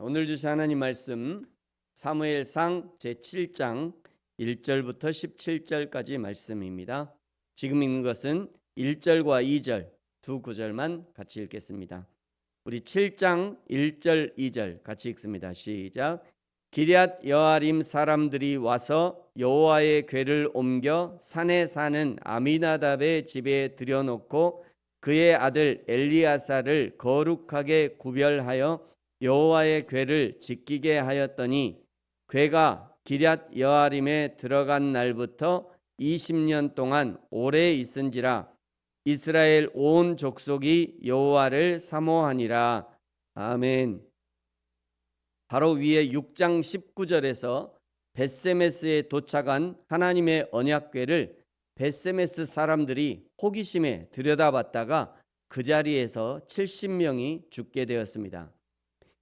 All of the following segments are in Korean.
오늘 주신 하나님 말씀 사무엘상 제7장 1절부터 17절까지 말씀입니다. 지금 읽는 것은 1절과 2절 두 구절만 같이 읽겠습니다. 우리 7장 1절 2절 같이 읽습니다. 시작. 기럇 여아림 사람들이 와서 여호와의 궤를 옮겨 산에 사는 아미나답의 집에 들여놓고 그의 아들 엘리야사를 거룩하게 구별하여 여호와의 궤를 지키게 하였더니 궤가 기럇 여아림에 들어간 날부터 20년 동안 오래 있은지라 이스라엘 온 족속이 여호와를 사모하니라. 아멘. 바로 위에 6장 19절에서 벳세메스에 도착한 하나님의 언약궤를 벳세메스 사람들이 호기심에 들여다봤다가 그 자리에서 70명이 죽게 되었습니다.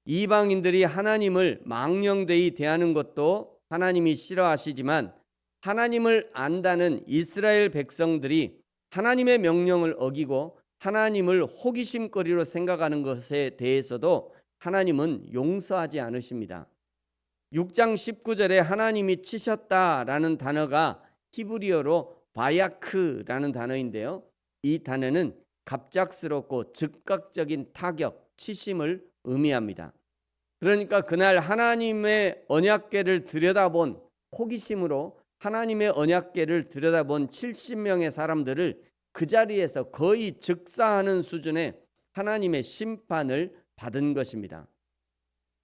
이방인들이 하나님을 망령되이 대하는 것도 하나님이 싫어하시지만 하나님을 안다는 이스라엘 백성들이 하나님의 명령을 어기고 하나님을 호기심거리로 생각하는 것에 대해서도 하나님은 용서하지 않으십니다. 6장 19절에 하나님이 치셨다라는 단어가 히브리어로 바야크라는 단어인데요. 이 단어는 갑작스럽고 즉각적인 타격, 치심을 의미합니다. 그러니까 그날 하나님의 언약궤를 들여다본 호기심으로 하나님의 언약궤를 들여다본 70명의 사람들을 그 자리에서 거의 즉사하는 수준의 하나님의 심판을 받은 것입니다.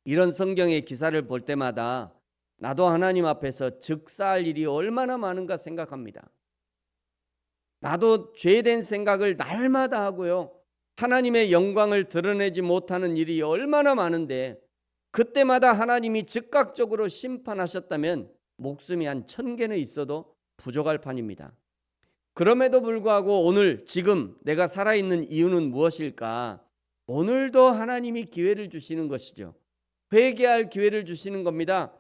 이런 성경의 기사를 볼 때마다 나도 하나님 앞에서 즉사할 일이 얼마나 많은가 생각합니다. 나도 죄된 생각을 날마다 하고요. 하나님의 영광을 드러내지 못하는 일이 얼마나 많은데 그때마다 하나님이 즉각적으로 심판하셨다면 목숨이 한 1000개는 있어도 부족할 판입니다. 그럼에도 불구하고 오늘 지금 내가 살아있는 이유는 무엇일까? 오늘도 하나님이 기회를 주시는 것이죠. 회개할 기회를 주시는 겁니다.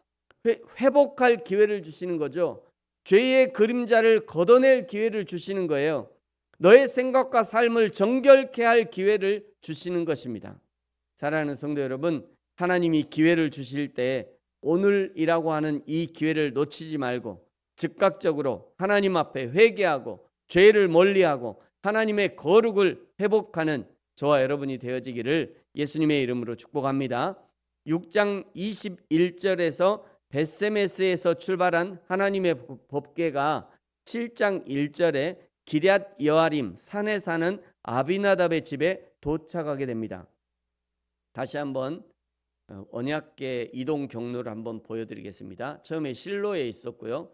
회복할 기회를 주시는 거죠. 죄의 그림자를 걷어낼 기회를 주시는 거예요. 너의 생각과 삶을 정결케 할 기회를 주시는 것입니다. 사랑하는 성도 여러분, 하나님이 기회를 주실 때 오늘이라고 하는 이 기회를 놓치지 말고 즉각적으로 하나님 앞에 회개하고 죄를 멀리하고 하나님의 거룩을 회복하는 저와 여러분이 되어지기를 예수님의 이름으로 축복합니다. 6장 21절에서 벳세메스에서 출발한 하나님의 법궤가 7장 1절에 기럇 여아림 산에 사는 아비나답의 집에 도착하게 됩니다. 다시 한번 언약궤 이동 경로를 한번 보여드리겠습니다. 처음에 실로에 있었고요.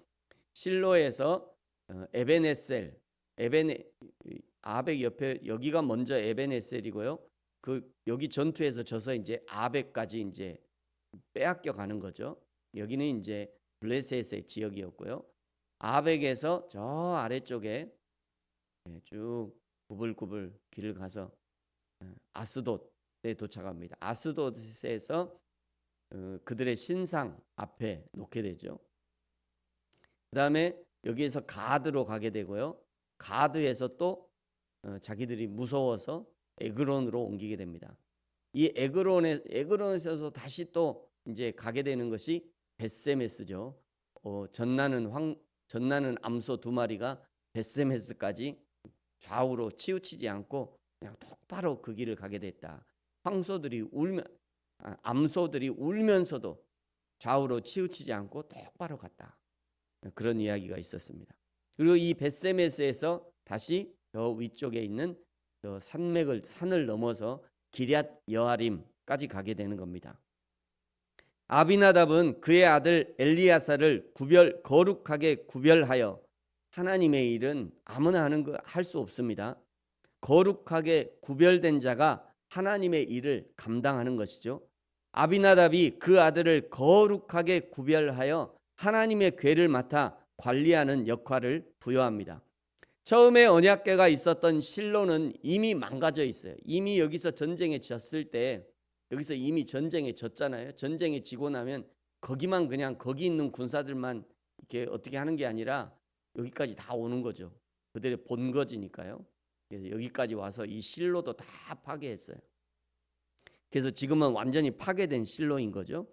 실로에서 에벤에셀, 아벡 옆에 여기가 먼저 에벤에셀이고요. 여기 전투에서 져서 이제 아벡까지 이제 빼앗겨 가는 거죠. 여기는 이제 블레셋의 지역이었고요. 아벡에서 저 아래쪽에 쭉 구불구불 길을 가서 아스돗에 도착합니다. 아스돗에서 그들의 신상 앞에 놓게 되죠. 그 다음에 여기에서 가드로 가게 되고요. 가드에서 또 자기들이 무서워서 에그론으로 옮기게 됩니다. 이 에그론에서 다시 또 이제 가게 되는 것이 벳세메스죠. 전나는 암소 2마리가 벳세메스까지 좌우로 치우치지 않고 그냥 똑바로 그 길을 가게 됐다. 암소들이 울면서도 좌우로 치우치지 않고 똑바로 갔다. 그런 이야기가 있었습니다. 그리고 이 벳세메스에서 다시 저 위쪽에 있는 저 산을 넘어서 기럇 여아림까지 가게 되는 겁니다. 아비나답은 그의 아들 엘리야사를 거룩하게 구별하여 하나님의 일은 아무나 할 수 없습니다. 거룩하게 구별된 자가 하나님의 일을 감당하는 것이죠. 아비나답이 그 아들을 거룩하게 구별하여 하나님의 궤를 맡아 관리하는 역할을 부여합니다. 처음에 언약궤가 있었던 실로는 이미 망가져 있어요. 이미 여기서 전쟁에 졌을 때 여기서 이미 전쟁에 졌잖아요. 전쟁에 지고 나면 거기만 그냥 거기 있는 군사들만 이렇게 어떻게 하는 게 아니라 여기까지 다 오는 거죠. 그들의 본거지니까요. 그래서 여기까지 와서 이 실로도 다 파괴했어요. 그래서 지금은 완전히 파괴된 실로인 거죠.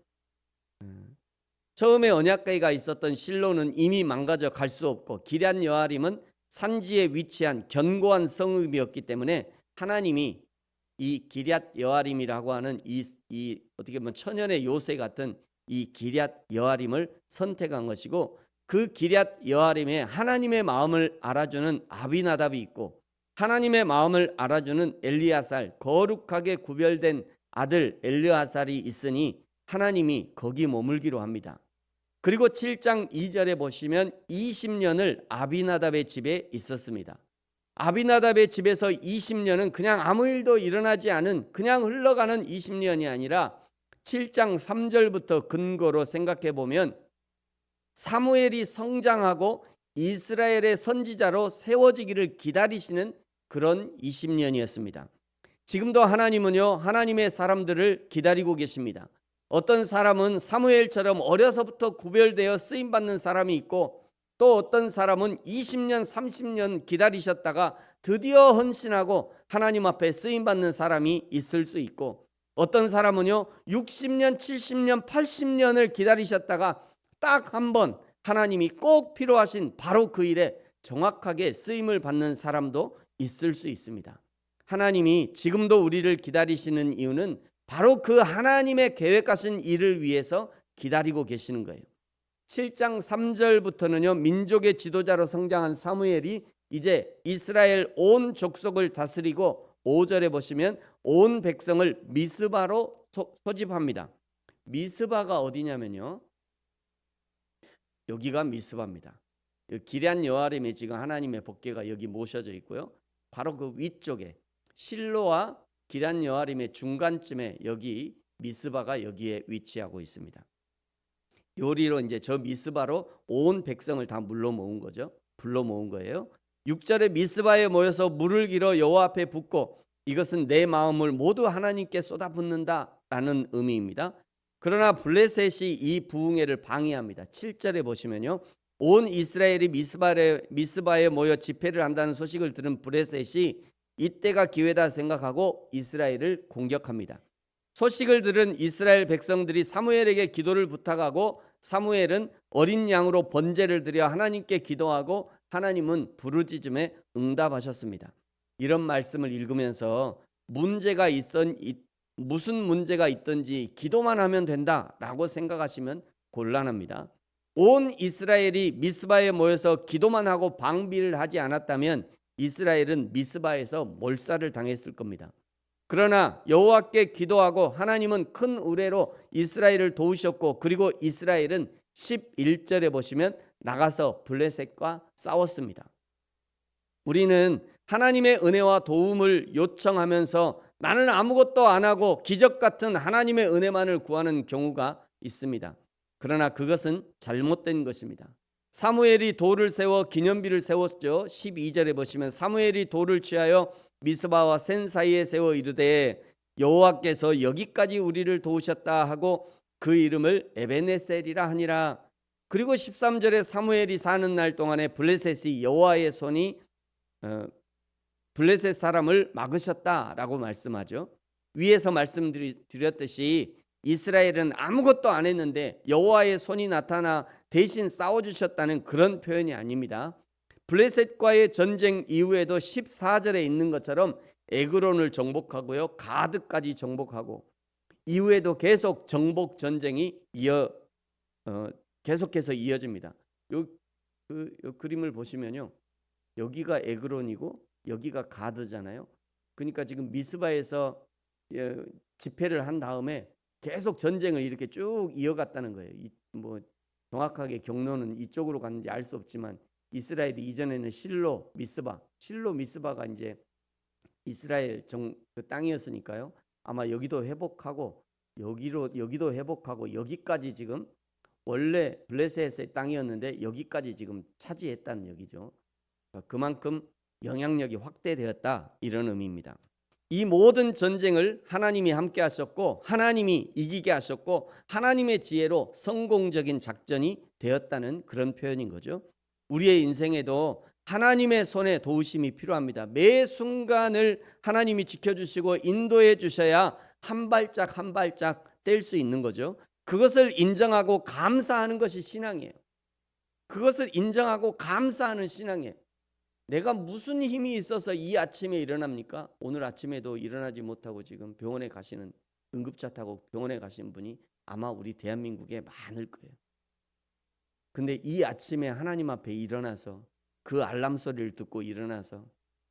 처음에 언약궤가 있었던 실로는 이미 망가져 갈 수 없고 기럇 여아림은 산지에 위치한 견고한 성읍이었기 때문에 하나님이 이 기럇 여아림이라고 하는 이 어떻게 보면 천연의 요새 같은 이 기럇 여아림을 선택한 것이고, 그 기럇 여아림에 하나님의 마음을 알아주는 아비나답이 있고 하나님의 마음을 알아주는 엘리야살, 거룩하게 구별된 아들 엘르아살이 있으니 하나님이 거기 머물기로 합니다. 그리고 7장 2절에 보시면 20년을 아비나답의 집에 있었습니다. 아비나답의 집에서 20년은 그냥 아무 일도 일어나지 않은 그냥 흘러가는 20년이 아니라 7장 3절부터 근거로 생각해 보면 사무엘이 성장하고 이스라엘의 선지자로 세워지기를 기다리시는 그런 20년이었습니다. 지금도 하나님은요, 하나님의 사람들을 기다리고 계십니다. 어떤 사람은 사무엘처럼 어려서부터 구별되어 쓰임받는 사람이 있고, 또 어떤 사람은 20년 30년 기다리셨다가 드디어 헌신하고 하나님 앞에 쓰임받는 사람이 있을 수 있고, 어떤 사람은요 60년 70년 80년을 기다리셨다가 딱 한 번 하나님이 꼭 필요하신 바로 그 일에 정확하게 쓰임을 받는 사람도 있을 수 있습니다. 하나님이 지금도 우리를 기다리시는 이유는 바로 그 하나님의 계획하신 일을 위해서 기다리고 계시는 거예요. 7장 3절부터는요 민족의 지도자로 성장한 사무엘이 이제 이스라엘 온 족속을 다스리고, 5절에 보시면 온 백성을 미스바로 소집합니다. 미스바가 어디냐면요, 여기가 미스바입니다. 기럇 여아림에 지금 하나님의 법궤가 여기 모셔져 있고요, 바로 그 위쪽에 실로와 기럇 여아림의 중간쯤에 여기 미스바가 여기에 위치하고 있습니다. 요리로 이제 저 미스바로 온 백성을 다 불러 모은 거예요. 6절에 미스바에 모여서 물을 길어 여호와 앞에 붓고 이것은 내 마음을 모두 하나님께 쏟아붓는다라는 의미입니다. 그러나 블레셋이 이 부흥회를 방해합니다. 7절에 보시면요, 온 이스라엘이 미스바에 모여 집회를 한다는 소식을 들은 블레셋이 이때가 기회다 생각하고 이스라엘을 공격합니다. 소식을 들은 이스라엘 백성들이 사무엘에게 기도를 부탁하고 사무엘은 어린 양으로 번제를 드려 하나님께 기도하고 하나님은 부르짖음에 응답하셨습니다. 이런 말씀을 읽으면서 무슨 문제가 있든지 기도만 하면 된다라고 생각하시면 곤란합니다. 온 이스라엘이 미스바에 모여서 기도만 하고 방비를 하지 않았다면 이스라엘은 미스바에서 몰살을 당했을 겁니다. 그러나 여호와께 기도하고 하나님은 큰 의뢰로 이스라엘을 도우셨고, 그리고 이스라엘은 11절에 보시면 나가서 블레셋과 싸웠습니다. 우리는 하나님의 은혜와 도움을 요청하면서 나는 아무것도 안 하고 기적 같은 하나님의 은혜만을 구하는 경우가 있습니다. 그러나 그것은 잘못된 것입니다. 사무엘이 돌을 세워 기념비를 세웠죠. 12절에 보시면 사무엘이 돌을 취하여 미스바와 센 사이에 세워 이르되 여호와께서 여기까지 우리를 도우셨다 하고 그 이름을 에베네셀이라 하니라. 그리고 13절에 사무엘이 사는 날 동안에 블레셋이 여호와의 손이 블레셋 사람을 막으셨다라고 말씀하죠. 위에서 말씀드렸듯이 이스라엘은 아무것도 안 했는데 여호와의 손이 나타나 대신 싸워주셨다는 그런 표현이 아닙니다. 블레셋과의 전쟁 이후에도 14절에 있는 것처럼 에그론을 정복하고요, 가드까지 정복하고 이후에도 계속 정복 전쟁이 계속해서 이어집니다. 요 그림을 보시면요, 여기가 에그론이고 여기가 가드잖아요. 그러니까 지금 미스바에서 집회를 한 다음에 계속 전쟁을 이렇게 쭉 이어갔다는 거예요. 뭐 정확하게 경로는 이쪽으로 갔는지 알 수 없지만 이스라엘이 이전에는 실로 미스바가 이제 이스라엘 그 땅이었으니까요. 아마 여기도 회복하고 여기도 회복하고 여기까지 지금 원래 블레셋의 땅이었는데 여기까지 지금 차지했다는 얘기죠. 그만큼 영향력이 확대되었다, 이런 의미입니다. 이 모든 전쟁을 하나님이 함께 하셨고 하나님이 이기게 하셨고 하나님의 지혜로 성공적인 작전이 되었다는 그런 표현인 거죠. 우리의 인생에도 하나님의 손에 도우심이 필요합니다. 매 순간을 하나님이 지켜주시고 인도해 주셔야 한 발짝 한 발짝 뗄 수 있는 거죠. 그것을 인정하고 감사하는 것이 신앙이에요. 그것을 인정하고 감사하는 신앙이에요. 내가 무슨 힘이 있어서 이 아침에 일어납니까? 오늘 아침에도 일어나지 못하고 지금 병원에 가시는, 응급차 타고 병원에 가신 분이 아마 우리 대한민국에 많을 거예요. 근데 이 아침에 하나님 앞에 일어나서 그 알람 소리를 듣고 일어나서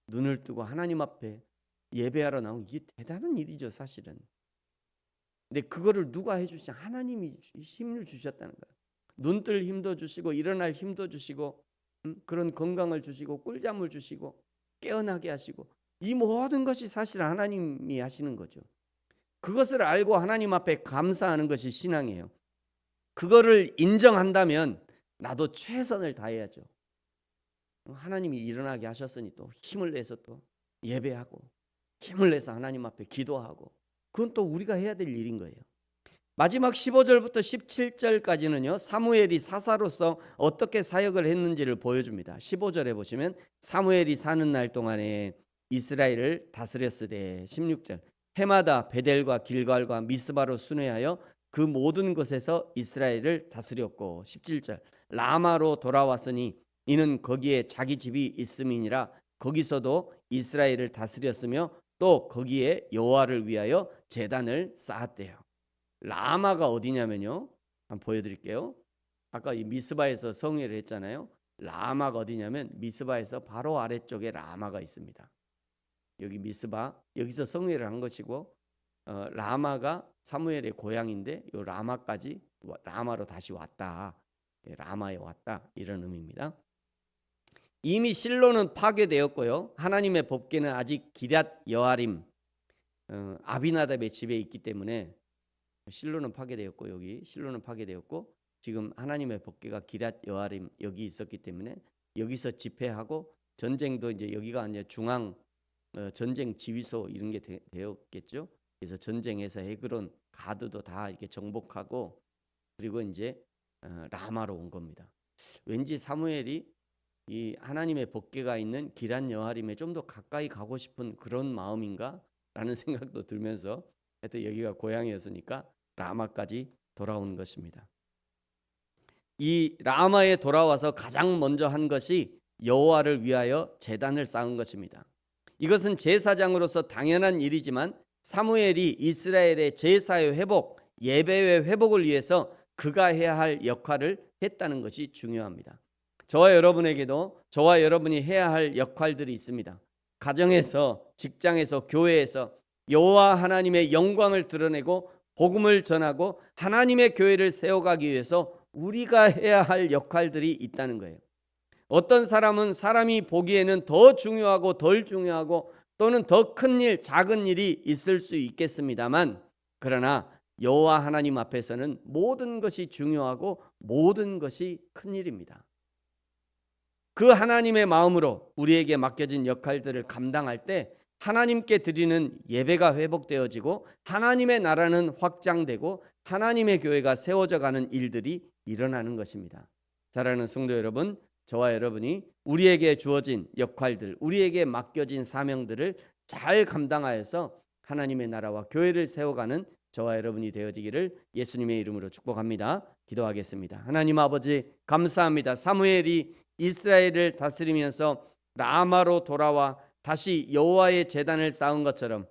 눈을 뜨고 하나님 앞에 예배하러 나온, 이게 대단한 일이죠, 사실은. 근데 그거를 누가 해주시냐? 하나님이 힘을 주셨다는 거예요. 눈 뜰 힘도 주시고 일어날 힘도 주시고 그런 건강을 주시고 꿀잠을 주시고 깨어나게 하시고, 이 모든 것이 사실 하나님이 하시는 거죠. 그것을 알고 하나님 앞에 감사하는 것이 신앙이에요. 그거를 인정한다면 나도 최선을 다해야죠. 하나님이 일어나게 하셨으니 또 힘을 내서 또 예배하고 힘을 내서 하나님 앞에 기도하고, 그건 또 우리가 해야 될 일인 거예요. 마지막 15절부터 17절까지는요, 사무엘이 사사로서 어떻게 사역을 했는지를 보여줍니다. 15절에 보시면 사무엘이 사는 날 동안에 이스라엘을 다스렸으되, 16절 해마다 베델과 길갈과 미스바로 순회하여 그 모든 곳에서 이스라엘을 다스렸고, 17절 라마로 돌아왔으니 이는 거기에 자기 집이 있음이니라. 거기서도 이스라엘을 다스렸으며 또 거기에 여호와를 위하여 제단을 쌓았대요. 라마가 어디냐면요, 한번 보여드릴게요. 아까 이 미스바에서 성회를 했잖아요. 라마가 어디냐면 미스바에서 바로 아래쪽에 라마가 있습니다. 여기 미스바, 여기서 성회를 한 것이고, 라마가 사무엘의 고향인데 이 라마까지, 라마로 다시 왔다, 라마에 왔다, 이런 의미입니다. 이미 실로는 파괴되었고요, 하나님의 법궤는 아직 기럇 여아림 아비나답의 집에 있기 때문에 실로는 파괴되었고, 여기 실로는 파괴되었고, 지금 하나님의 법궤가 기럇 여아림 여기 있었기 때문에 여기서 집회하고, 전쟁도 이제 여기가 이제 중앙 전쟁 지휘소 이런 게 되었겠죠. 그래서 전쟁에서 헤그론 가드도 다 이렇게 정복하고, 그리고 이제 라마로 온 겁니다. 왠지 사무엘이 이 하나님의 법궤가 있는 기럇 여아림에 좀 더 가까이 가고 싶은 그런 마음인가라는 생각도 들면서, 하여튼 여기가 고향이었으니까 라마까지 돌아온 것입니다. 이 라마에 돌아와서 가장 먼저 한 것이 여호와를 위하여 제단을 쌓은 것입니다. 이것은 제사장으로서 당연한 일이지만 사무엘이 이스라엘의 제사의 회복, 예배의 회복을 위해서 그가 해야 할 역할을 했다는 것이 중요합니다. 저와 여러분에게도 저와 여러분이 해야 할 역할들이 있습니다. 가정에서, 직장에서, 교회에서 여호와 하나님의 영광을 드러내고 복음을 전하고 하나님의 교회를 세워가기 위해서 우리가 해야 할 역할들이 있다는 거예요. 어떤 사람은 사람이 보기에는 더 중요하고 덜 중요하고 또는 더 큰 일, 작은 일이 있을 수 있겠습니다만, 그러나 여호와 하나님 앞에서는 모든 것이 중요하고 모든 것이 큰 일입니다. 그 하나님의 마음으로 우리에게 맡겨진 역할들을 감당할 때 하나님께 드리는 예배가 회복되어지고 하나님의 나라는 확장되고 하나님의 교회가 세워져 가는 일들이 일어나는 것입니다. 사랑하는 성도 여러분, 저와 여러분이 우리에게 주어진 역할들, 우리에게 맡겨진 사명들을 잘 감당하여서 하나님의 나라와 교회를 세워가는 저와 여러분이 되어지기를 예수님의 이름으로 축복합니다. 기도하겠습니다. 하나님 아버지, 감사합니다. 사무엘이 이스라엘을 다스리면서 라마로 돌아와 다시 여호와의 제단을 쌓은 것처럼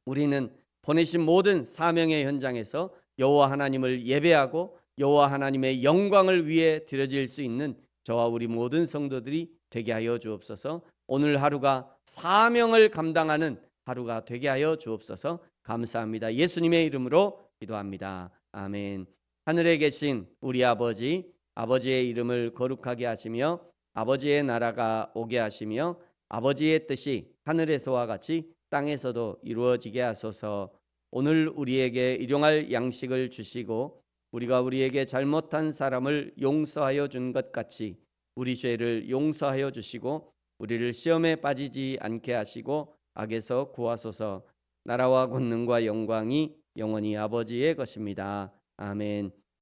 우리는 보내신 모든 사명의 현장에서 여호와 하나님을 예배하고 여호와 하나님의 영광을 위해 드려질 수 있는 저와 우리 모든 성도들이 되게 하여 주옵소서. 오늘 하루가 사명을 감당하는 하루가 되게 하여 주옵소서. 감사합니다. 예수님의 이름으로 기도합니다. 아멘. 하늘에 계신 우리 아버지, 아버지의 이름을 거룩하게 하시며 아버지의 나라가 오게 하시며 아버지의 뜻이 하늘에서와 같이 땅에서도 이루어지게 하소서. 오늘 우리에게 일용할 양식을 주시고 우리가 우리에게 잘못한 사람을 용서하여 준 것 같이 우리 죄를 용서하여 주시고 우리를 시험에 빠지지 않게 하시고 악에서 구하소서. 나라와 권능과 영광이 영원히 아버지의 것입니다. 아멘.